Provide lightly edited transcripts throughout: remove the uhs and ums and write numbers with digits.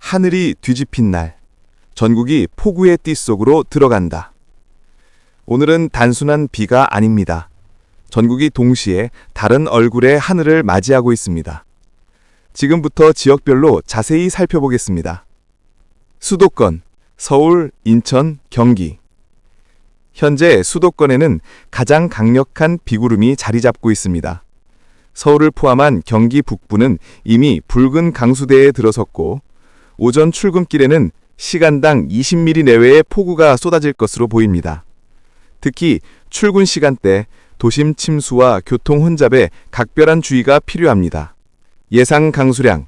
하늘이 뒤집힌 날, 전국이 폭우의 띠 속으로 들어간다. 오늘은 단순한 비가 아닙니다. 전국이 동시에 다른 얼굴의 하늘을 맞이하고 있습니다. 지금부터 지역별로 자세히 살펴보겠습니다. 수도권, 서울, 인천, 경기. 현재 수도권에는 가장 강력한 비구름이 자리 잡고 있습니다. 서울을 포함한 경기 북부는 이미 붉은 강수대에 들어섰고, 오전 출근길에는 시간당 20mm 내외의 폭우가 쏟아질 것으로 보입니다. 특히 출근 시간대 도심 침수와 교통 혼잡에 각별한 주의가 필요합니다. 예상 강수량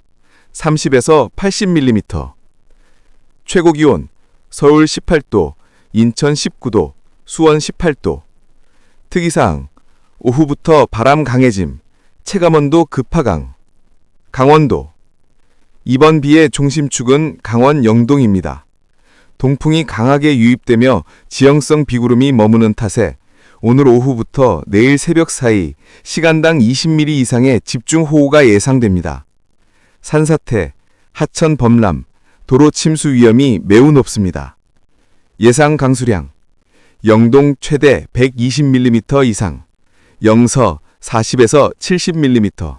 30에서 80mm. 최고 기온 서울 18도, 인천 19도, 수원 18도. 특이사항 오후부터 바람 강해짐, 체감온도 급하강. 강원도 이번 비의 중심축은 강원 영동입니다. 동풍이 강하게 유입되며 지형성 비구름이 머무는 탓에 오늘 오후부터 내일 새벽 사이 시간당 20mm 이상의 집중호우가 예상됩니다. 산사태, 하천 범람, 도로 침수 위험이 매우 높습니다. 예상 강수량 영동 최대 120mm 이상, 영서 40에서 70mm.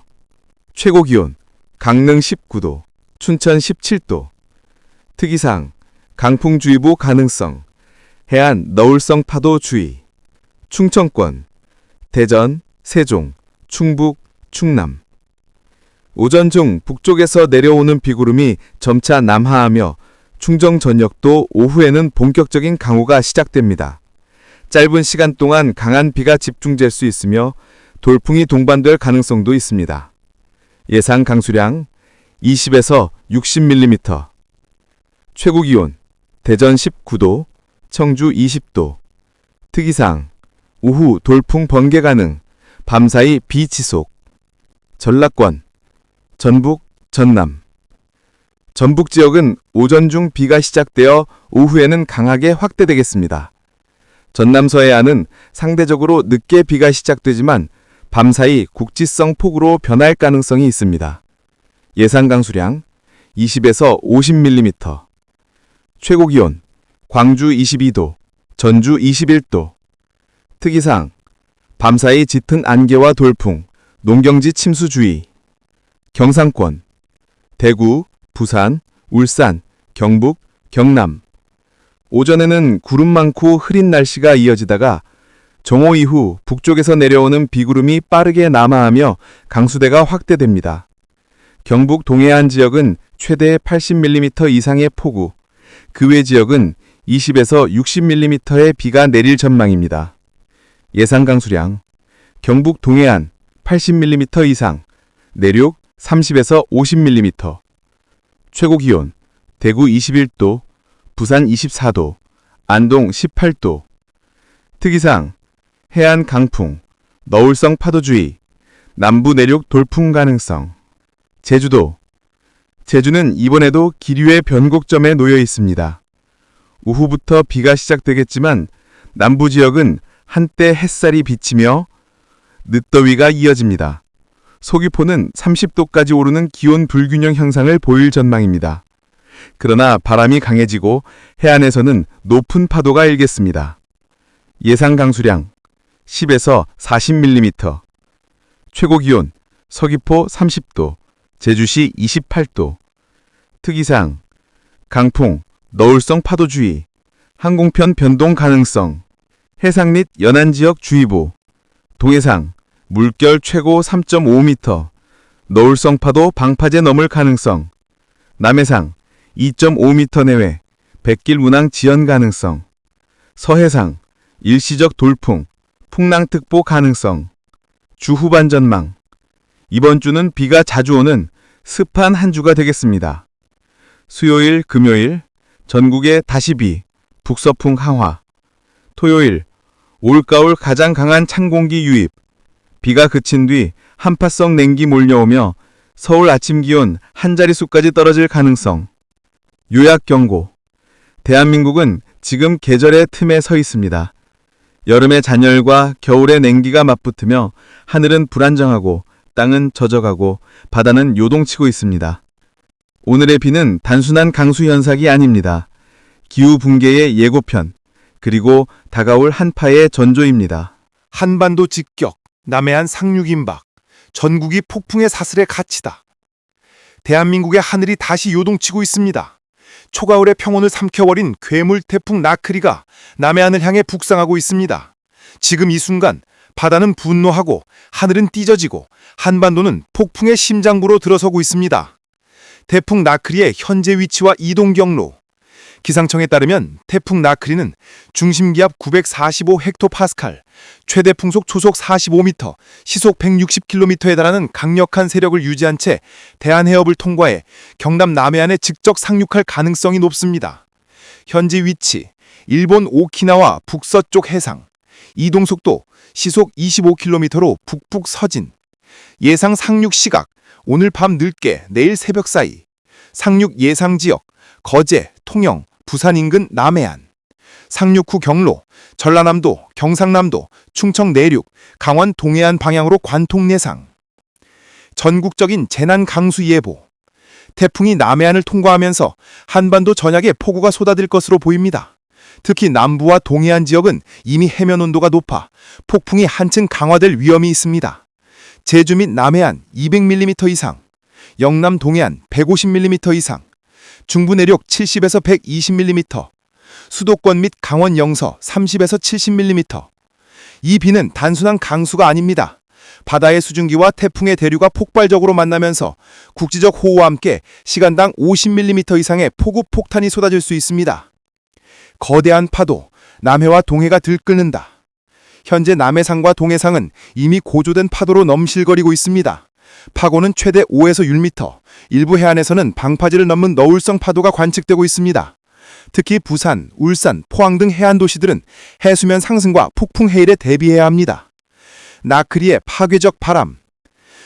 최고 기온 강릉 19도, 춘천 17도. 특이사항 강풍주의보 가능성, 해안 너울성 파도 주의. 충청권 대전, 세종, 충북, 충남. 오전 중 북쪽에서 내려오는 비구름이 점차 남하하며 충청 전역도 오후에는 본격적인 강우가 시작됩니다. 짧은 시간 동안 강한 비가 집중될 수 있으며 돌풍이 동반될 가능성도 있습니다. 예상 강수량 20에서 60mm. 최고 기온 대전 19도, 청주 20도. 특이사항 오후 돌풍 번개 가능, 밤사이 비 지속. 전라권 전북, 전남. 전북 지역은 오전 중 비가 시작되어 오후에는 강하게 확대되겠습니다. 전남 서해안은 상대적으로 늦게 비가 시작되지만 밤사이 국지성 폭우로 변할 가능성이 있습니다. 예상 강수량 20에서 50mm. 최고 기온 광주 22도, 전주 21도. 특이사항 밤사이 짙은 안개와 돌풍, 농경지 침수 주의. 경상권 대구, 부산, 울산, 경북, 경남. 오전에는 구름 많고 흐린 날씨가 이어지다가 정오 이후 북쪽에서 내려오는 비구름이 빠르게 남하하며 강수대가 확대됩니다. 경북 동해안 지역은 최대 80mm 이상의 폭우, 그 외 지역은 20에서 60mm의 비가 내릴 전망입니다. 예상 강수량 경북 동해안 80mm 이상, 내륙 30에서 50mm. 최고 기온 대구 21도, 부산 24도, 안동 18도. 특이사항 해안 강풍, 너울성 파도주의, 남부 내륙 돌풍 가능성. 제주도 제주는 이번에도 기류의 변곡점에 놓여 있습니다. 오후부터 비가 시작되겠지만 남부 지역은 한때 햇살이 비치며 늦더위가 이어집니다. 서귀포는 30도까지 오르는 기온 불균형 현상을 보일 전망입니다. 그러나 바람이 강해지고 해안에서는 높은 파도가 일겠습니다. 예상 강수량 10에서 40mm. 최고 기온 서귀포 30도, 제주시 28도. 특이사항 강풍, 너울성 파도주의, 항공편 변동 가능성. 해상 및 연안 지역 주의보. 동해상 물결 최고 3.5m, 너울성 파도 방파제 넘을 가능성. 남해상 2.5m 내외, 백길 운항 지연 가능성. 서해상 일시적 돌풍, 풍랑특보 가능성. 주 후반 전망. 이번 주는 비가 자주 오는 습한 한 주가 되겠습니다. 수요일, 금요일 전국에 다시 비, 북서풍 항화. 토요일 올가을 가장 강한 찬 공기 유입. 비가 그친 뒤 한파성 냉기 몰려오며 서울 아침 기온 한 자릿수까지 떨어질 가능성. 요약 경고. 대한민국은 지금 계절의 틈에 서 있습니다. 여름의 잔열과 겨울의 냉기가 맞붙으며 하늘은 불안정하고 땅은 젖어가고 바다는 요동치고 있습니다. 오늘의 비는 단순한 강수 현상이 아닙니다. 기후 붕괴의 예고편, 그리고 다가올 한파의 전조입니다. 한반도 직격, 남해안 상륙 임박, 전국이 폭풍의 사슬에 갇히다. 대한민국의 하늘이 다시 요동치고 있습니다. 초가을의 평온을 삼켜버린 괴물 태풍 나크리가 남해안을 향해 북상하고 있습니다. 지금 이 순간 바다는 분노하고 하늘은 찢어지고 한반도는 폭풍의 심장부로 들어서고 있습니다. 태풍 나크리의 현재 위치와 이동 경로. 기상청에 따르면 태풍 나크리는 중심기압 945헥토파스칼, 최대 풍속 초속 45m, 시속 160km에 달하는 강력한 세력을 유지한 채 대한해협을 통과해 경남 남해안에 직접 상륙할 가능성이 높습니다. 현재 위치, 일본 오키나와 북서쪽 해상, 이동속도 시속 25km로 북북 서진, 예상 상륙 시각, 오늘 밤 늦게 내일 새벽 사이, 상륙 예상 지역, 거제, 통영, 부산 인근 남해안, 상륙 후 경로, 전라남도, 경상남도, 충청 내륙, 강원 동해안 방향으로 관통 예상. 전국적인 재난 강수 예보. 태풍이 남해안을 통과하면서 한반도 전역에 폭우가 쏟아질 것으로 보입니다. 특히 남부와 동해안 지역은 이미 해면 온도가 높아 폭풍이 한층 강화될 위험이 있습니다. 제주 및 남해안 200mm 이상, 영남 동해안 150mm 이상, 중부 내륙 70에서 120mm, 수도권 및 강원 영서 30에서 70mm. 이 비는 단순한 강수가 아닙니다. 바다의 수증기와 태풍의 대류가 폭발적으로 만나면서 국지적 호우와 함께 시간당 50mm 이상의 폭우 폭탄이 쏟아질 수 있습니다. 거대한 파도, 남해와 동해가 들끓는다. 현재 남해상과 동해상은 이미 고조된 파도로 넘실거리고 있습니다. 파고는 최대 5에서 6m, 일부 해안에서는 방파제를 넘는 너울성 파도가 관측되고 있습니다. 특히 부산, 울산, 포항 등 해안 도시들은 해수면 상승과 폭풍 해일에 대비해야 합니다. 나크리의 파괴적 바람.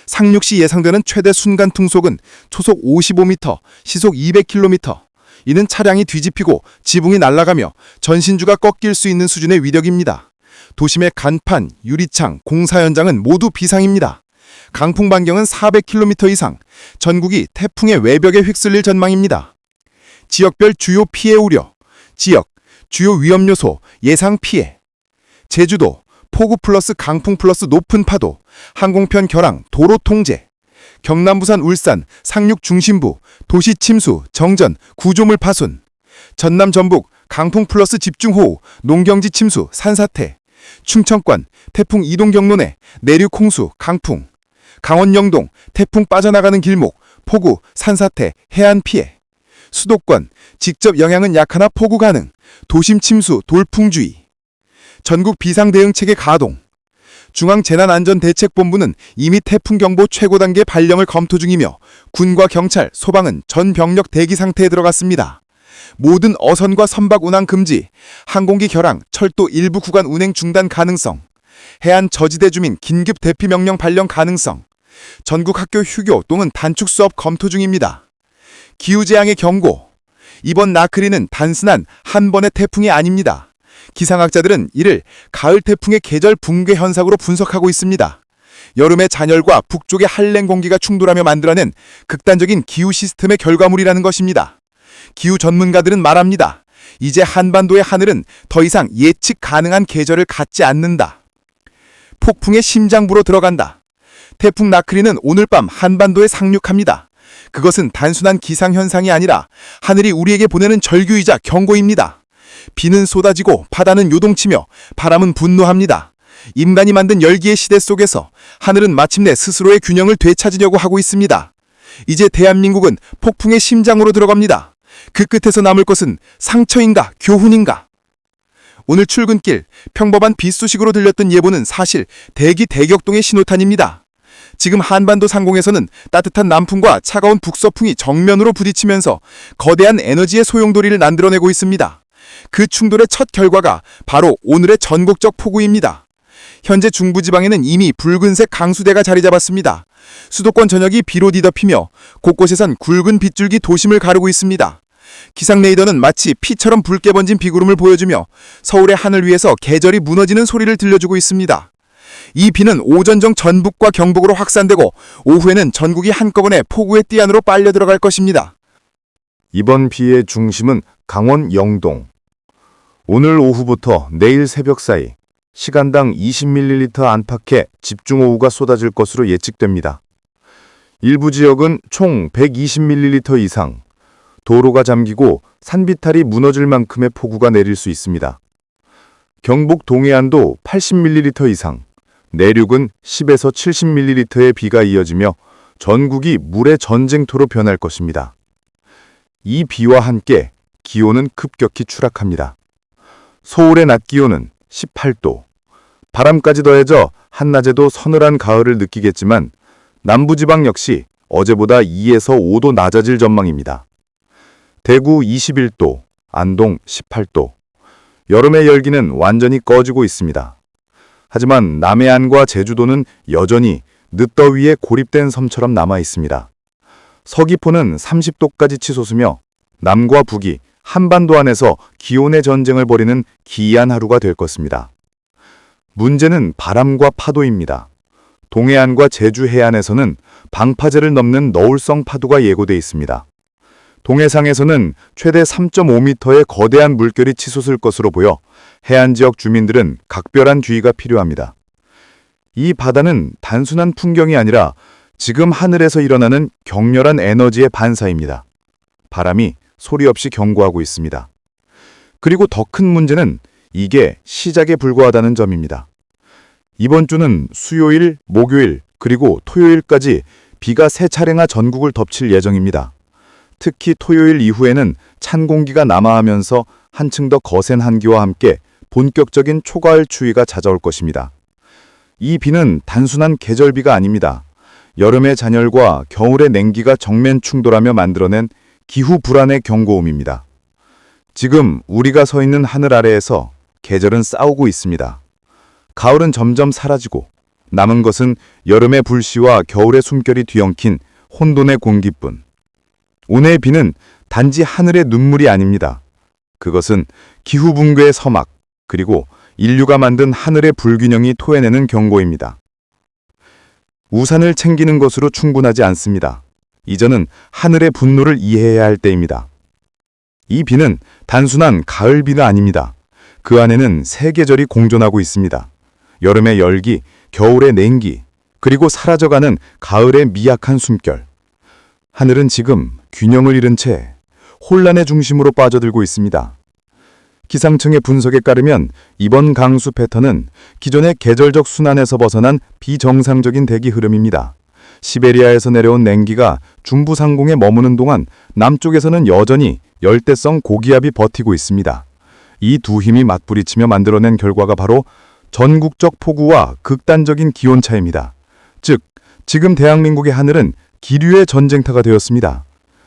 상륙 시 예상되는 최대 순간 풍속은 초속 55m, 시속 200km. 이는 차량이 뒤집히고 지붕이 날아가며 전신주가 꺾일 수 있는 수준의 위력입니다. 도심의 간판, 유리창, 공사 현장은 모두 비상입니다. 강풍 반경은 400km 이상, 전국이 태풍의 외벽에 휩쓸릴 전망입니다. 지역별 주요 피해 우려, 지역, 주요 위험 요소, 예상 피해. 제주도, 폭우 플러스 강풍 플러스 높은 파도, 항공편 결항, 도로 통제. 경남 부산 울산, 상륙 중심부, 도시 침수, 정전, 구조물 파손. 전남 전북, 강풍 플러스 집중호우, 농경지 침수, 산사태. 충청권, 태풍 이동 경로 내, 내륙 홍수, 강풍. 강원 영동, 태풍 빠져나가는 길목, 폭우, 산사태, 해안 피해. 수도권, 직접 영향은 약하나 폭우 가능, 도심 침수, 돌풍주의. 전국 비상대응체계 가동. 중앙재난안전대책본부는 이미 태풍경보 최고 단계 발령을 검토 중이며 군과 경찰, 소방은 전 병력 대기 상태에 들어갔습니다. 모든 어선과 선박 운항 금지, 항공기 결항, 철도 일부 구간 운행 중단 가능성, 해안 저지대 주민 긴급 대피 명령 발령 가능성, 전국 학교 휴교 또는 단축 수업 검토 중입니다. 기후재앙의 경고. 이번 나크리는 단순한 한 번의 태풍이 아닙니다. 기상학자들은 이를 가을 태풍의 계절 붕괴 현상으로 분석하고 있습니다. 여름의 잔열과 북쪽의 한랭 공기가 충돌하며 만들어낸 극단적인 기후 시스템의 결과물이라는 것입니다. 기후 전문가들은 말합니다. 이제 한반도의 하늘은 더 이상 예측 가능한 계절을 갖지 않는다. 폭풍의 심장부로 들어간다. 태풍 나크리는 오늘 밤 한반도에 상륙합니다. 그것은 단순한 기상현상이 아니라 하늘이 우리에게 보내는 절규이자 경고입니다. 비는 쏟아지고 바다는 요동치며 바람은 분노합니다. 인간이 만든 열기의 시대 속에서 하늘은 마침내 스스로의 균형을 되찾으려고 하고 있습니다. 이제 대한민국은 폭풍의 심장으로 들어갑니다. 그 끝에서 남을 것은 상처인가 교훈인가? 오늘 출근길 평범한 빗소식으로 들렸던 예보는 사실 대기 대격동의 신호탄입니다. 지금 한반도 상공에서는 따뜻한 남풍과 차가운 북서풍이 정면으로 부딪히면서 거대한 에너지의 소용돌이를 만들어내고 있습니다. 그 충돌의 첫 결과가 바로 오늘의 전국적 폭우입니다. 현재 중부지방에는 이미 붉은색 강수대가 자리 잡았습니다. 수도권 전역이 비로 뒤덮이며 곳곳에선 굵은 빗줄기 도심을 가르고 있습니다. 기상 레이더는 마치 피처럼 붉게 번진 비구름을 보여주며 서울의 하늘 위에서 계절이 무너지는 소리를 들려주고 있습니다. 이 비는 오전 중 전북과 경북으로 확산되고 오후에는 전국이 한꺼번에 폭우의 띠 안으로 빨려 들어갈 것입니다. 이번 비의 중심은 강원 영동. 오늘 오후부터 내일 새벽 사이 시간당 20ml 안팎의 집중호우가 쏟아질 것으로 예측됩니다. 일부 지역은 총 120ml 이상, 도로가 잠기고 산비탈이 무너질 만큼의 폭우가 내릴 수 있습니다. 경북 동해안도 80ml 이상, 내륙은 10에서 70ml의 비가 이어지며 전국이 물의 전쟁터로 변할 것입니다. 이 비와 함께 기온은 급격히 추락합니다. 서울의 낮 기온은 18도, 바람까지 더해져 한낮에도 서늘한 가을을 느끼겠지만 남부지방 역시 어제보다 2에서 5도 낮아질 전망입니다. 대구 21도, 안동 18도. 여름의 열기는 완전히 꺼지고 있습니다. 하지만 남해안과 제주도는 여전히 늦더위에 고립된 섬처럼 남아 있습니다. 서귀포는 30도까지 치솟으며 남과 북이 한반도 안에서 기온의 전쟁을 벌이는 기이한 하루가 될 것입니다. 문제는 바람과 파도입니다. 동해안과 제주 해안에서는 방파제를 넘는 너울성 파도가 예고돼 있습니다. 동해상에서는 최대 3.5m의 거대한 물결이 치솟을 것으로 보여 해안 지역 주민들은 각별한 주의가 필요합니다. 이 바다는 단순한 풍경이 아니라 지금 하늘에서 일어나는 격렬한 에너지의 반사입니다. 바람이 소리 없이 경고하고 있습니다. 그리고 더 큰 문제는 이게 시작에 불과하다는 점입니다. 이번 주는 수요일, 목요일, 그리고 토요일까지 비가 3차례나 전국을 덮칠 예정입니다. 특히 토요일 이후에는 찬 공기가 남하하면서 한층 더 거센 한기와 함께 본격적인 초가을 추위가 찾아올 것입니다. 이 비는 단순한 계절비가 아닙니다. 여름의 잔열과 겨울의 냉기가 정면 충돌하며 만들어낸 기후 불안의 경고음입니다. 지금 우리가 서 있는 하늘 아래에서 계절은 싸우고 있습니다. 가을은 점점 사라지고 남은 것은 여름의 불씨와 겨울의 숨결이 뒤엉킨 혼돈의 공기뿐. 오늘의 비는 단지 하늘의 눈물이 아닙니다. 그것은 기후 붕괴의 서막, 그리고 인류가 만든 하늘의 불균형이 토해내는 경고입니다. 우산을 챙기는 것으로 충분하지 않습니다. 이제는 하늘의 분노를 이해해야 할 때입니다. 이 비는 단순한 가을비는 아닙니다. 그 안에는 세 계절이 공존하고 있습니다. 여름의 열기, 겨울의 냉기, 그리고 사라져가는 가을의 미약한 숨결. 하늘은 지금 균형을 잃은 채 혼란의 중심으로 빠져들고 있습니다. 기상청의 분석에 따르면 이번 강수 패턴은 기존의 계절적 순환에서 벗어난 비정상적인 대기 흐름입니다. 시베리아에서 내려온 냉기가 중부 상공에 머무는 동안 남쪽에서는 여전히 열대성 고기압이 버티고 있습니다. 이 두 힘이 맞부딪히며 만들어낸 결과가 바로 전국적 폭우와 극단적인 기온차입니다. 즉, 지금 대한민국의 하늘은 기류의 전쟁터가 되었습니다.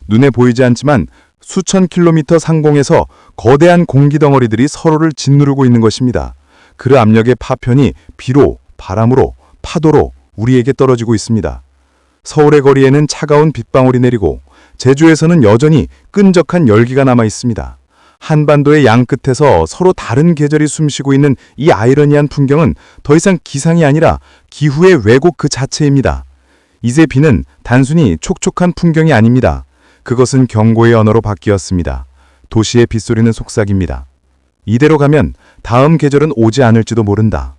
눈에 보이지 않지만 수천 킬로미터 상공에서 거대한 공기덩어리들이 서로를 짓누르고 있는 것입니다. 그 압력의 파편이 비로, 바람으로, 파도로 우리에게 떨어지고 있습니다. 서울의 거리에는 차가운 빗방울이 내리고 제주에서는 여전히 끈적한 열기가 남아 있습니다. 한반도의 양끝에서 서로 다른 계절이 숨쉬고 있는 이 아이러니한 풍경은 더 이상 기상이 아니라 기후의 왜곡 그 자체입니다. 이제 비는 단순히 촉촉한 풍경이 아닙니다. 그것은 경고의 언어로 바뀌었습니다. 도시의 빗소리는 속삭입니다. 이대로 가면 다음 계절은 오지 않을지도 모른다.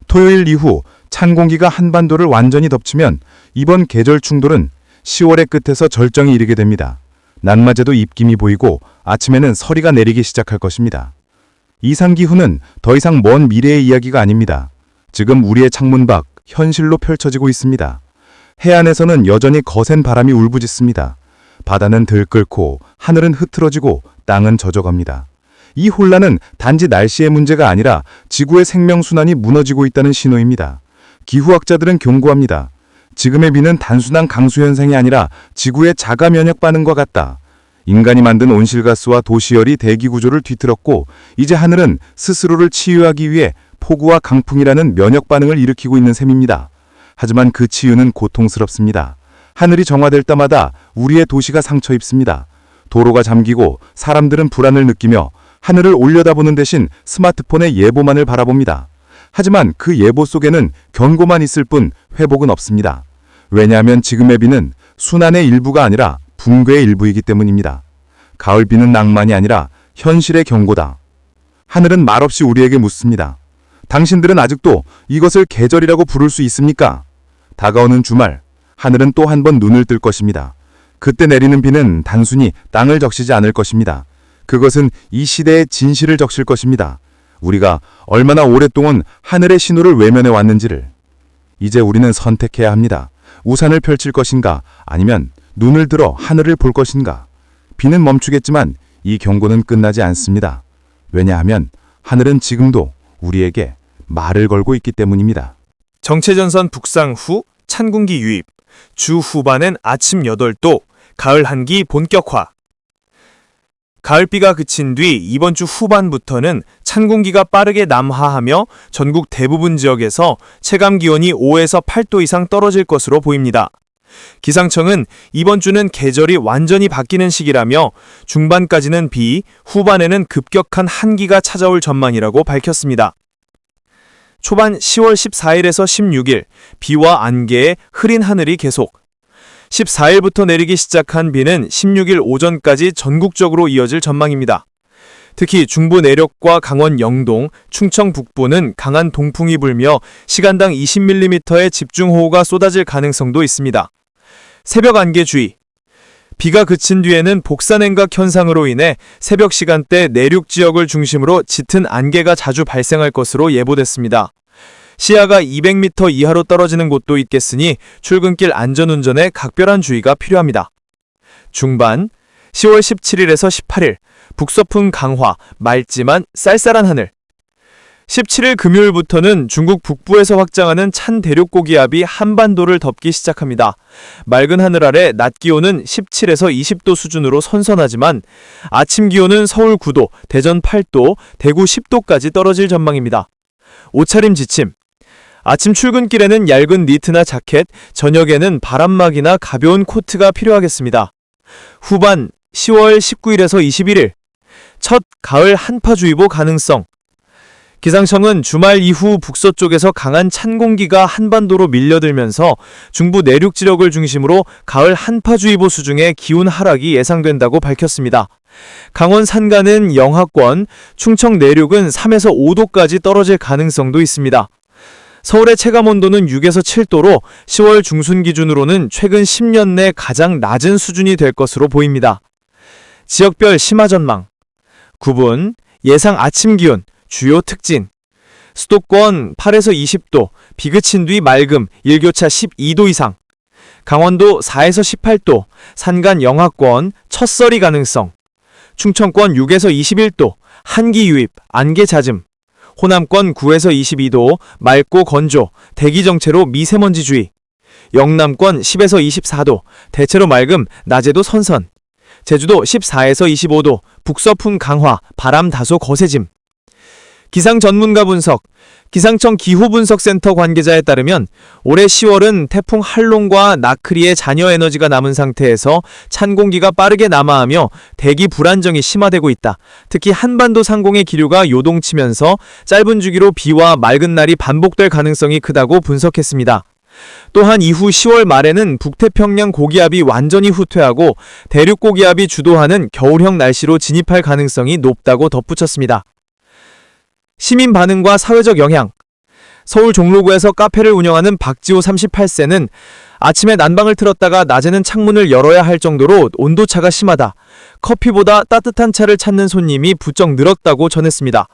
토요일 이후 찬 공기가 한반도를 완전히 덮치면 이번 계절 충돌은 10월의 끝에서 절정이 이르게 됩니다. 낮낮에도 입김이 보이고 아침에는 서리가 내리기 시작할 것입니다. 이상기후는 더 이상 먼 미래의 이야기가 아닙니다. 지금 우리의 창문 밖 현실로 펼쳐지고 있습니다. 해안에서는 여전히 거센 바람이 울부짖습니다. 바다는 들끓고 하늘은 흐트러지고 땅은 젖어갑니다. 이 혼란은 단지 날씨의 문제가 아니라 지구의 생명순환이 무너지고 있다는 신호입니다. 기후학자들은 경고합니다. 지금의 비는 단순한 강수현상이 아니라 지구의 자가 면역 반응과 같다. 인간이 만든 온실가스와 도시열이 대기구조를 뒤틀었고 이제 하늘은 스스로를 치유하기 위해 폭우와 강풍이라는 면역 반응을 일으키고 있는 셈입니다. 하지만 그 치유는 고통스럽습니다. 하늘이 정화될 때마다 우리의 도시가 상처 입습니다. 도로가 잠기고 사람들은 불안을 느끼며 하늘을 올려다보는 대신 스마트폰의 예보만을 바라봅니다. 하지만 그 예보 속에는 경고만 있을 뿐 회복은 없습니다. 왜냐하면 지금의 비는 순환의 일부가 아니라 붕괴의 일부이기 때문입니다. 가을비는 낭만이 아니라 현실의 경고다. 하늘은 말없이 우리에게 묻습니다. 당신들은 아직도 이것을 계절이라고 부를 수 있습니까? 다가오는 주말, 하늘은 또 한 번 눈을 뜰 것입니다. 그때 내리는 비는 단순히 땅을 적시지 않을 것입니다. 그것은 이 시대의 진실을 적실 것입니다. 우리가 얼마나 오랫동안 하늘의 신호를 외면해 왔는지를. 이제 우리는 선택해야 합니다. 우산을 펼칠 것인가, 아니면 눈을 들어 하늘을 볼 것인가. 비는 멈추겠지만 이 경고는 끝나지 않습니다. 왜냐하면 하늘은 지금도 우리에게 말을 걸고 있기 때문입니다. 정체전선 북상 후 찬 공기 유입, 주 후반엔 아침 8도, 가을 한기 본격화. 가을비가 그친 뒤 이번 주 후반부터는 찬 공기가 빠르게 남하하며 전국 대부분 지역에서 체감 기온이 5에서 8도 이상 떨어질 것으로 보입니다. 기상청은 이번 주는 계절이 완전히 바뀌는 시기라며 중반까지는 비, 후반에는 급격한 한기가 찾아올 전망이라고 밝혔습니다. 초반 10월 14일에서 16일, 비와 안개의 흐린 하늘이 계속. 14일부터 내리기 시작한 비는 16일 오전까지 전국적으로 이어질 전망입니다. 특히 중부 내륙과 강원 영동, 충청 북부는 강한 동풍이 불며 시간당 20mm의 집중호우가 쏟아질 가능성도 있습니다. 새벽 안개 주의. 비가 그친 뒤에는 복사냉각 현상으로 인해 새벽 시간대 내륙 지역을 중심으로 짙은 안개가 자주 발생할 것으로 예보됐습니다. 시야가 200m 이하로 떨어지는 곳도 있겠으니 출근길 안전운전에 각별한 주의가 필요합니다. 중반, 10월 17일에서 18일, 북서풍 강화, 맑지만 쌀쌀한 하늘. 17일 금요일부터는 중국 북부에서 확장하는 찬 대륙고기압이 한반도를 덮기 시작합니다. 맑은 하늘 아래 낮 기온은 17에서 20도 수준으로 선선하지만 아침 기온은 서울 9도, 대전 8도, 대구 10도까지 떨어질 전망입니다. 옷차림 지침. 아침 출근길에는 얇은 니트나 자켓, 저녁에는 바람막이나 가벼운 코트가 필요하겠습니다. 후반 10월 19일에서 21일, 첫 가을 한파주의보 가능성. 기상청은 주말 이후 북서쪽에서 강한 찬 공기가 한반도로 밀려들면서 중부 내륙 지역을 중심으로 가을 한파주의보 수준의 기온 하락이 예상된다고 밝혔습니다. 강원 산간은 영하권, 충청 내륙은 3에서 5도까지 떨어질 가능성도 있습니다. 서울의 체감온도는 6에서 7도로 10월 중순 기준으로는 최근 10년 내 가장 낮은 수준이 될 것으로 보입니다. 지역별 심화 전망. 9분, 예상 아침 기온, 주요 특징. 수도권 8에서 20도, 비 그친 뒤 맑음, 일교차 12도 이상. 강원도 4에서 18도, 산간 영하권, 첫서리 가능성. 충청권 6에서 21도, 한기 유입, 안개 잦음. 호남권 9에서 22도, 맑고 건조, 대기 정체로 미세먼지 주의. 영남권 10에서 24도, 대체로 맑음, 낮에도 선선. 제주도 14에서 25도, 북서풍 강화, 바람 다소 거세짐. 기상 전문가 분석. 기상청 기후분석센터 관계자에 따르면 올해 10월은 태풍 할롱과 나크리의 잔여 에너지가 남은 상태에서 찬 공기가 빠르게 남하하며 대기 불안정이 심화되고 있다. 특히 한반도 상공의 기류가 요동치면서 짧은 주기로 비와 맑은 날이 반복될 가능성이 크다고 분석했습니다. 또한 이후 10월 말에는 북태평양 고기압이 완전히 후퇴하고 대륙 고기압이 주도하는 겨울형 날씨로 진입할 가능성이 높다고 덧붙였습니다. 시민 반응과 사회적 영향. 서울 종로구에서 카페를 운영하는 박지호 38세는 아침에 난방을 틀었다가 낮에는 창문을 열어야 할 정도로 온도차가 심하다. 커피보다 따뜻한 차를 찾는 손님이 부쩍 늘었다고 전했습니다.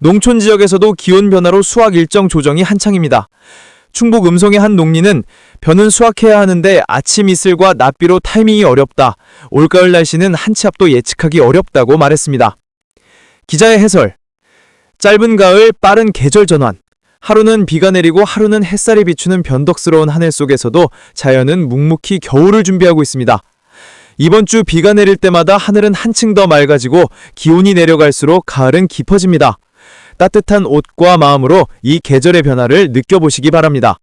농촌 지역에서도 기온 변화로 수확 일정 조정이 한창입니다. 충북 음성의 한 농민은 벼는 수확해야 하는데 아침 이슬과 낮비로 타이밍이 어렵다. 올가을 날씨는 한 치 앞도 예측하기 어렵다고 말했습니다. 기자의 해설. 짧은 가을, 빠른 계절 전환. 하루는 비가 내리고 하루는 햇살이 비추는 변덕스러운 하늘 속에서도 자연은 묵묵히 겨울을 준비하고 있습니다. 이번 주 비가 내릴 때마다 하늘은 한층 더 맑아지고 기온이 내려갈수록 가을은 깊어집니다. 따뜻한 옷과 마음으로 이 계절의 변화를 느껴보시기 바랍니다.